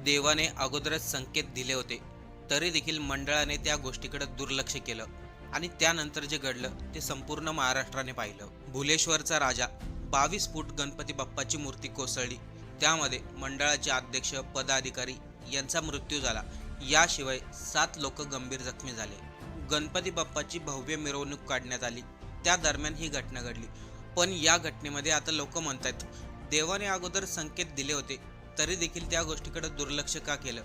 देवाने अगोदरच संकेत दिले होते, तरी देखील मंडळाने त्या गोष्टीकडे दुर्लक्ष केलं आणि त्यानंतर जे घडलं ते संपूर्ण महाराष्ट्राने पाहिलं. भुलेश्वरचा राजा 22 फूट गणपती बाप्पाची मूर्ती कोसळली. त्यामध्ये मंडळाचे अध्यक्ष पदाधिकारी यांचा मृत्यू झाला. याशिवाय 7 लोक गंभीर जखमी झाले. गणपती बाप्पाची भव्य मिरवणूक काढण्यात आली. त्या दरम्यान ही घटना घडली. पण या घटनेमध्ये आता लोक म्हणतात, देवाने अगोदर संकेत दिले होते तरी देखील त्या गोष्टीकडे दुर्लक्ष का केलं.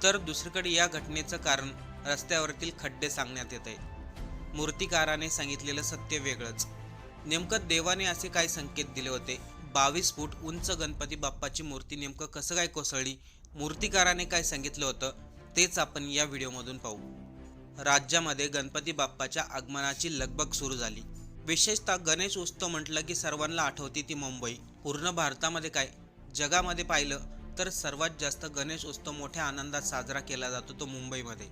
तर दुसरीकडे या घटनेचं कारण रस्त्यावरील खड्डे सांगण्यात येत आहे. मूर्तिकाराने सांगितलेलं सत्य वेगळंच. नेमकं देवाने असे काय संकेत दिले होते? 22 फूट उंच गणपती बाप्पाची मूर्ती नेमकं कसं काय कोसळली? मूर्तिकाराने काय सांगितलं होतं तेच आपण या व्हिडिओमधून पाहू. राज्यामध्ये गणपती बाप्पाच्या आगमनाची लगबग सुरू झाली. विशेषतः गणेश उत्सव म्हटलं की सर्वांना आठवते ती मुंबई. पूर्ण भारतामध्ये काय जगामध्ये पाहिलं तर सर्वात जास्त गणेश उत्सव मोठ्या आनंदात साजरा केला जातो तो मुंबईमध्ये.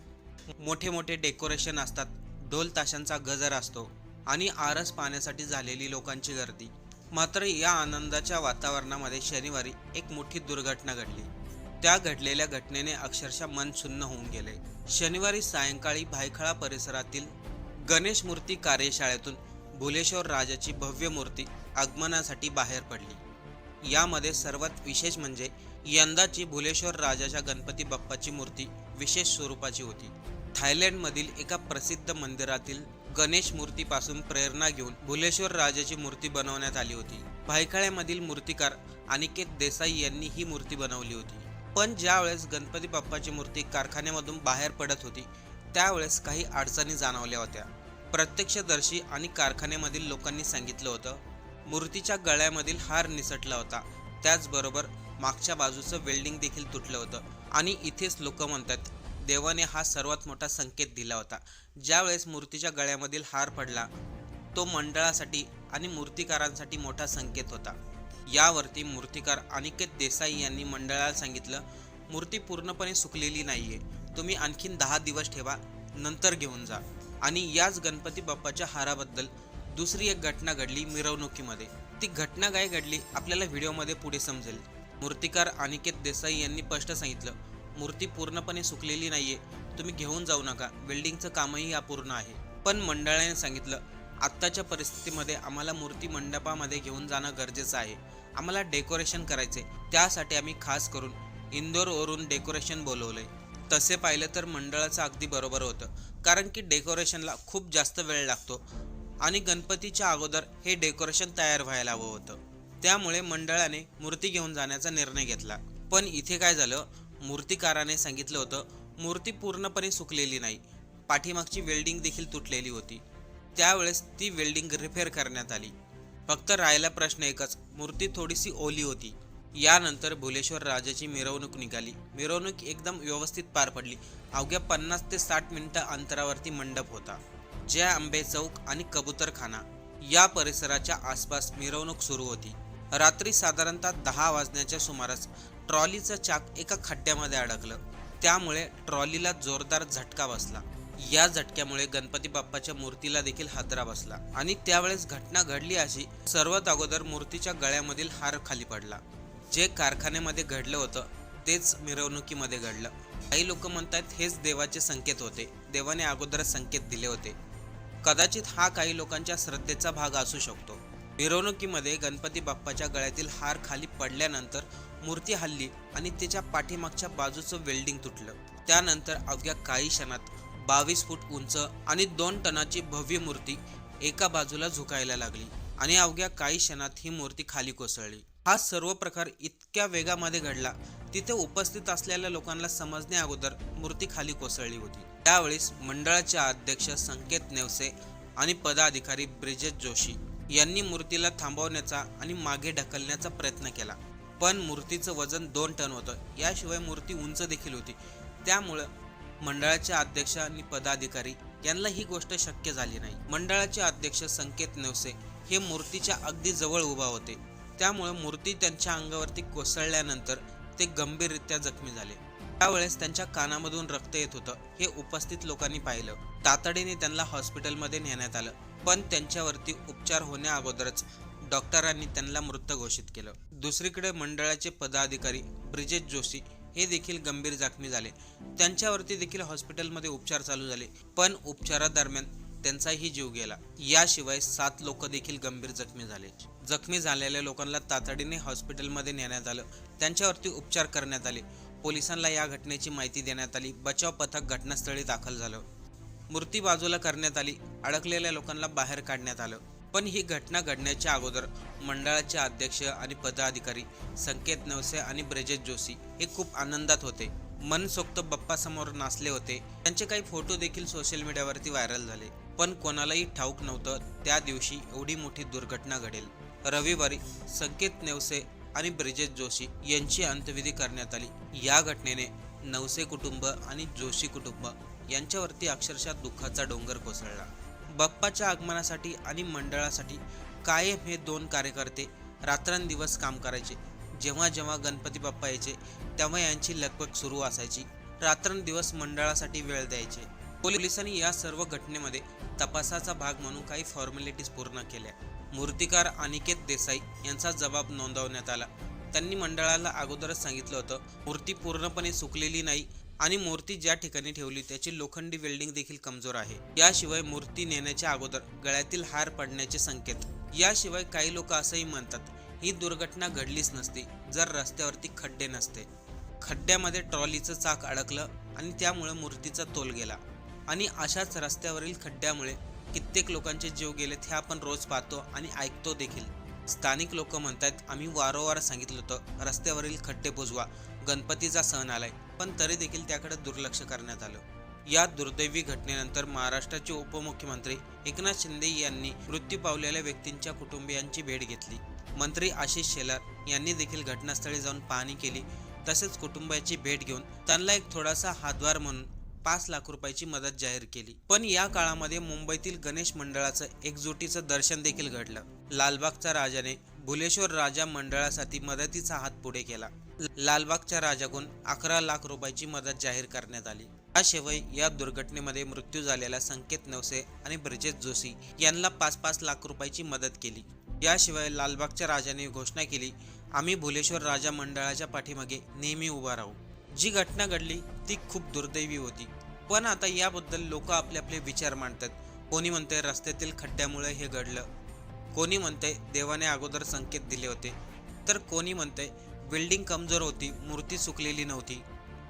मोठे मोठे डेकोरेशन असतात, ढोल ताशांचा गजर असतो आणि आरस पाहण्यासाठी झालेली लोकांची गर्दी. मात्र या आनंदाच्या वातावरणामध्ये शनिवारी एक मोठी दुर्घटना घडली. त्या घडलेल्या घटनेने अक्षरशः मन सुन्न होऊन गेले. शनिवारी सायंकाळी भायखळा परिसरातील गणेश मूर्ती कार्यशाळेतून भुलेश्वर राजाची भव्य मूर्ती आगमनासाठी बाहेर पडली. यामध्ये सर्वात विशेष म्हणजे यंदाची भुलेश्वर राजाच्या गणपती बाप्पाची मूर्ती विशेष स्वरूपाची होती. थायलंडमधील एका प्रसिद्ध मंदिरातील गणेश मूर्तीपासून प्रेरणा घेऊन भुलेश्वर राजाची मूर्ती बनवण्यात आली होती. भायखळ्यामधील मूर्तिकार अनिकेत देसाई यांनी ही मूर्ती बनवली होती. पण ज्यावेळेस गणपती बाप्पाची मूर्ती कारखान्यामधून बाहेर पडत होती त्यावेळेस काही अडचणी जाणवल्या होत्या. प्रत्यक्षदर्शी आणि कारखान्यामधील लोकांनी सांगितलं होतं, मूर्तीच्या गळ्यामधील हार निसटला होता. त्याचबरोबर मागच्या बाजूचं वेल्डिंग देखील तुटलं होतं. आणि इथेच लोक म्हणतात, देवाने हा सर्वात मोठा संकेत दिला होता. ज्यावेळेस मूर्तीच्या गळ्यामधील हार पडला तो मंडळासाठी आणि मूर्तिकारांसाठी मोठा संकेत होता. यावरती मूर्तिकार अनिकेत देसाई यांनी मंडळाला सांगितलं, मूर्ती पूर्णपणे सुकलेली नाहीये, तुम्ही आणखीन 10 दिवस ठेवा, नंतर घेऊन जा. आणि याच गणपती बाप्पाच्या हाराबद्दल दुसरी एक घटना घडली मिरवणुकीमध्ये. ती घटना काय घडली आपल्याला व्हिडिओमध्ये पुढे समजेल. मूर्तिकार अनिकेत देसाई यांनी स्पष्ट सांगितलं, मूर्ती पूर्णपणे सुकलेली नाहीये, तुम्ही घेऊन जाऊ नका, वेल्डिंगचं कामही अपूर्ण आहे. पण मंडळाने सांगितलं, आत्ताच्या परिस्थितीमध्ये आम्हाला मूर्ती मंडपामध्ये घेऊन जाणं गरजेचं आहे, आम्हाला डेकोरेशन करायचे, त्यासाठी आम्ही खास करून इंदोरवरून डेकोरेशन बोलवलंय. तसे पाहिलं तर मंडळाचं अगदी बरोबर होतं, कारण की डेकोरेशनला खूप जास्त वेळ लागतो आणि गणपतीच्या अगोदर हे डेकोरेशन तयार व्हायला हवं होतं. त्यामुळे मंडळाने मूर्ती घेऊन जाण्याचा निर्णय घेतला. पण इथे काय झालं, मूर्तिकाराने सांगितलं होतं मूर्ती पूर्णपणे सुकलेली नाही, पाठीमागची वेल्डिंग देखील तुटलेली होती. त्यावेळेस ती वेल्डिंग रिपेअर करण्यात आली. फक्त राहिला प्रश्न एकच, मूर्ती थोडीशी ओली होती. यानंतर भुलेश्वर राजाची मिरवणूक निघाली. मिरवणूक एकदम व्यवस्थित पार पडली. अवघ्या 50 ते 60 मिनिटं अंतरावरती मंडप होता. जय आंबे चौक आणि कबूतरखाना या परिसराच्या आसपास मिरवणूक सुरू होती. रात्री साधारणतः 10 वाजण्याच्या सुमारास ट्रॉलीचं चाक एका खड्ड्यामध्ये अडकलं. त्यामुळे ट्रॉलीला जोरदार झटका बसला. या झटक्यामुळे गणपती बाप्पाच्या मूर्तीला देखील हादरा बसला आणि त्यावेळेस घटना घडली अशी, सर्वात अगोदर मूर्तीच्या गळ्यामधील हार खाली पडला. जे कारखान्यामध्ये घडलं होतं तेच मिरवणुकीमध्ये घडलं. काही लोक म्हणतात हेच देवाचे संकेत होते, देवाने अगोदरच संकेत दिले होते. कदाचित हा काही लोकांच्या श्रद्धेचा भाग असू शकतो. मिरवणुकीमध्ये गणपती बाप्पाच्या गळ्यातील हार खाली पडल्यानंतर मूर्ती हलली आणि त्याच्या पाठीमागच्या बाजूचं वेल्डिंग तुटलं. त्यानंतर अवघ्या काही क्षणात 22 फूट उंच आणि 2 टनाची भव्य मूर्ती एका बाजूला झुकायला लागली आणि अवघ्या काही क्षणात ही मूर्ती खाली कोसळली. हा सर्व प्रकार इतक्या वेगामध्ये घडला, तिथे उपस्थित असलेल्या लोकांना समजण्या अगोदर मूर्ती खाली कोसळली होती. त्यावेळेस मंडळाचे अध्यक्ष संकेत नेवसे आणि पदाधिकारी ब्रिजेश जोशी यांनी मूर्तीला थांबवण्याचा आणि मागे ढकलण्याचा प्रयत्न केला. पण मूर्तीचं वजन 2 टन होतं. याशिवाय मूर्ती उंच देखील होती. त्यामुळं मंडळाचे अध्यक्ष आणि पदाधिकारी यांना ही गोष्ट शक्य झाली नाही. मंडळाचे अध्यक्ष संकेत नेवसे हे मूर्तीच्या अगदी जवळ उभा होते. त्यामुळे मूर्ती त्यांच्या अंगावरती कोसळल्यानंतर ते गंभीररित्या जखमी झाले. त्यावेळेस त्यांच्या कानामधून रक्त येत होतं. हे उपस्थित लोकांनी पाहिलं. तातडीने त्यांना हॉस्पिटलमध्ये नेण्यात आलं. पण त्यांच्यावरती उपचार होण्या अगोदरच डॉक्टरांनी त्यांना मृत घोषित केलं. दुसरीकडे मंडळाचे पदाधिकारी ब्रिजेश जोशी हे देखील गंभीर जखमी झाले. त्यांच्यावरती देखील हॉस्पिटलमध्ये उपचार चालू झाले, पण उपचारादरम्यान त्यांचाही जीव गेला. याशिवाय 7 लोक देखील गंभीर जखमी झाले. जखमी झालेल्या लोकांना तातडीने हॉस्पिटलमध्ये नेण्यात आलं. त्यांच्यावरती उपचार करण्यात आले. पोलिसांना या घटनेची माहिती देण्यात आली. बचाव पथक घटनास्थळी दाखल झालं. मूर्ती बाजूला करण्यात आली. अडकलेल्या लोकांना बाहेर काढण्यात आलं. पण ही घटना घडण्याच्या अगोदर मंडळाचे अध्यक्ष आणि पदाधिकारी संकेत नवसे आणि ब्रिजेश जोशी हे खूप आनंदात होते. मनसोक्त बाप्पासमोर नाचले होते. त्यांचे काही फोटो देखील सोशल मीडियावरती व्हायरल झाले. पण कोणालाही ठाऊक नव्हतं त्या दिवशी एवढी मोठी दुर्घटना घडेल. रविवारी संकेत नवसे आणि ब्रिजेश जोशी यांची अंत्यविधी करण्यात आली. या घटनेने नवसे कुटुंब आणि जोशी कुटुंब यांच्यावरती अक्षरशः दुःखाचा डोंगर कोसळला. बाप्पाच्या आगमनासाठी आणि मंडळासाठी कायम हे 2 कार्यकर्ते रात्रंदिवस काम करायचे. जेव्हा जेव्हा गणपती बाप्पा यायचे तेव्हा यांची लगबग सुरू असायची. रात्रंदिवस मंडळासाठी वेळ द्यायचे. पोलिसांनी या सर्व घटनेमध्ये तपासाचा भाग म्हणून काही फॉर्मॅलिटीज पूर्ण केल्या. मूर्तिकार अनिकेत देसाई यांचा जबाब नोंदवण्यात आला. त्यांनी मंडळाला अगोदरच सांगितलं होतं मूर्ती पूर्णपणे सुकलेली नाही आणि मूर्ती ज्या ठिकाणी ठेवली त्याची लोखंडी वेल्डिंग देखील कमजोर आहे. याशिवाय मूर्ती नेण्याच्या अगोदर गळ्यातील हार पडण्याचे संकेत. याशिवाय काही लोक असंही म्हणतात ही दुर्घटना घडलीच नसती जर रस्त्यावरती खड्डे नसते. खड्ड्यामध्ये ट्रॉलीचं चाक अडकलं आणि त्यामुळे मूर्तीचा तोल गेला. आणि अशाच रस्त्यावरील खड्ड्यामुळे कित्येक लोकांचे जीव गेलेत हे आपण रोज पाहतो आणि ऐकतो देखील. स्थानिक लोक म्हणतात आम्ही वारंवार सांगितलं होतं रस्त्यावरील खड्डे बुजवा, गणपतीचा सण आलाय, पण तरी देखील त्याकडे दुर्लक्ष करण्यात आलं. या दुर्दैवी घटनेनंतर महाराष्ट्राचे उपमुख्यमंत्री एकनाथ शिंदे यांनी मृत्यू पावलेल्या व्यक्तींच्या कुटुंबियांची भेट घेतली. मंत्री आशिष शेलार यांनी देखील घटनास्थळी जाऊन पाहणी केली. तसेच कुटुंबाची भेट घेऊन त्यांना एक थोडासा हातभार म्हणून 5 लाख रुपयाची मदत जाहीर केली. पण या काळामध्ये मुंबईतील गणेश मंडळाचं एकजुटीचं दर्शन देखील घडलं. लालबागच्या राजाने भुलेश्वर राजा मंडळासाठी मदतीचा हात पुढे केला. लालबागच्या राजाकडून 11 लाख रुपयाची मदत जाहीर करण्यात आली. याशिवाय या दुर्घटनेमध्ये मृत्यू झालेल्या संकेत नवसे आणि ब्रिजेश जोशी यांना 5-5 लाख रुपयाची मदत केली. याशिवाय लालबागच्या राजाने घोषणा केली आम्ही भुलेश्वर राजा मंडळाच्या पाठीमागे नेहमी उभा राहू. जी घटना घडली ती खूप दुर्दैवी होती. पण आता याबद्दल लोक आपले आपले विचार मांडतात. कोणी म्हणते रस्त्यातील खड्ड्यामुळे हे घडलं, कोणी म्हणते देवाने अगोदर संकेत दिले होते, तर कोणी म्हणते बिल्डिंग कमजोर होती, मूर्ती सुकलेली नव्हती,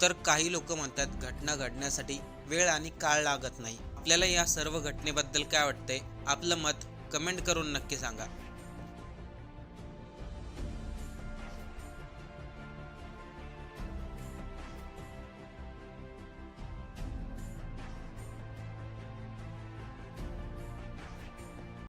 तर काही लोक म्हणतात घटना घडण्यासाठी वेळ आणि काळ लागत नाही. आपल्याला या सर्व घटनेबद्दल काय वाटतंय? आपलं मत कमेंट करून नक्की सांगा.